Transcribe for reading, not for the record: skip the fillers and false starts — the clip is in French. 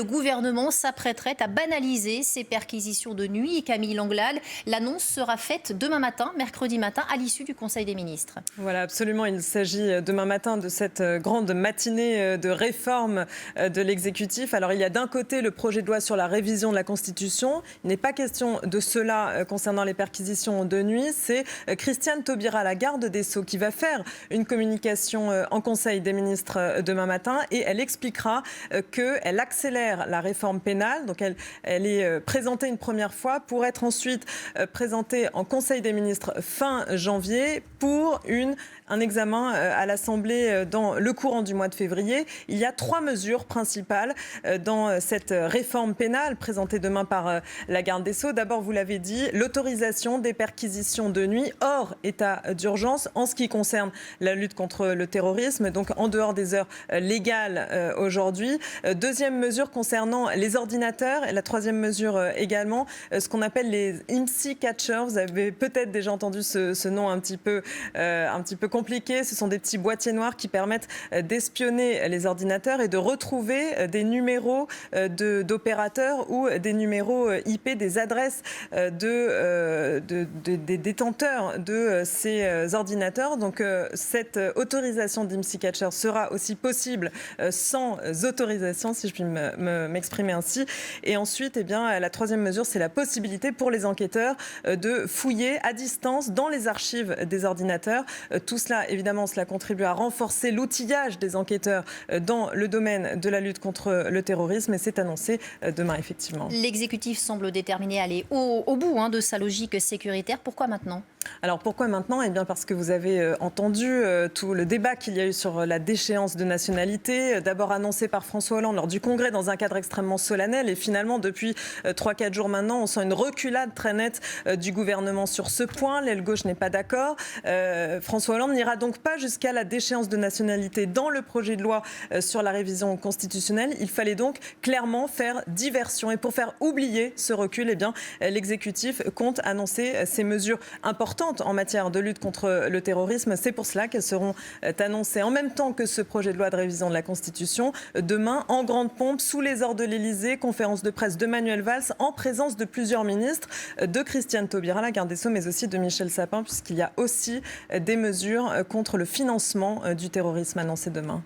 le gouvernement s'apprêterait à banaliser ces perquisitions de nuit. Et Camille Langlade, l'annonce sera faite demain matin, mercredi matin, à l'issue du Conseil des ministres. Voilà, absolument. Il s'agit demain matin de cette grande matinée de réforme de l'exécutif. Alors, il y a d'un côté le projet de loi sur la révision de la Constitution. Il n'est pas question de cela concernant les perquisitions de nuit. C'est Christiane Taubira, la garde des Sceaux, qui va faire une communication en Conseil des ministres demain matin et elle expliquera qu'elle accélère la réforme pénale. Donc, elle est présentée une première fois pour être ensuite présentée en Conseil des ministres fin janvier pour un examen à l'Assemblée dans le courant du mois de février. Il y a 3 mesures principales dans cette réforme pénale présentée demain par la garde des Sceaux. D'abord, vous l'avez dit, l'autorisation des perquisitions de nuit hors état d'urgence en ce qui concerne la lutte contre le terrorisme, donc en dehors des heures légales aujourd'hui. Deuxième mesure concernant les ordinateurs et la troisième mesure également, ce qu'on appelle les IMSI catchers. Vous avez peut-être déjà entendu ce nom un petit peu compliqué. Ce sont des petits boîtiers noirs qui permettent d'espionner les ordinateurs et de retrouver des numéros d'opérateurs ou des numéros IP, des adresses des détenteurs de ces ordinateurs. Donc cette autorisation d'IMSI Catcher sera aussi possible sans autorisation, si je puis m'exprimer ainsi. Et ensuite, la troisième mesure, c'est la possibilité pour les enquêteurs de fouiller à distance dans les archives des ordinateurs. Tout cela, évidemment, cela contribue à renforcer l'outillage des enquêteurs dans le domaine de la lutte contre le terrorisme et c'est annoncé demain, effectivement. L'exécutif semble déterminé à aller au bout de sa logique sécuritaire. Pourquoi maintenant ? Alors pourquoi maintenant ? Eh bien parce que vous avez entendu tout le débat qu'il y a eu sur la déchéance de nationalité, d'abord annoncé par François Hollande lors du Congrès dans un cadre extrêmement solennel et finalement depuis 3-4 jours maintenant, on sent une reculade très nette du gouvernement sur ce point. L'aile gauche n'est pas d'accord. François Hollande n'ira donc pas jusqu'à la déchéance de nationalité dans le projet de loi sur la révision constitutionnelle. Il fallait donc clairement faire diversion et pour faire oublier ce recul, l'exécutif compte annoncer ces mesures importantes en matière de lutte contre le terrorisme. C'est pour cela qu'elles seront annoncées en même temps que ce projet de loi de révision de la Constitution. Demain, en grande pompe, sous les ors de l'Élysée, conférence de presse de Manuel Valls, en présence de plusieurs ministres, de Christiane Taubira, la garde des Sceaux, mais aussi de Michel Sapin, puisqu'il y a aussi des mesures contre le financement du terrorisme annoncées demain.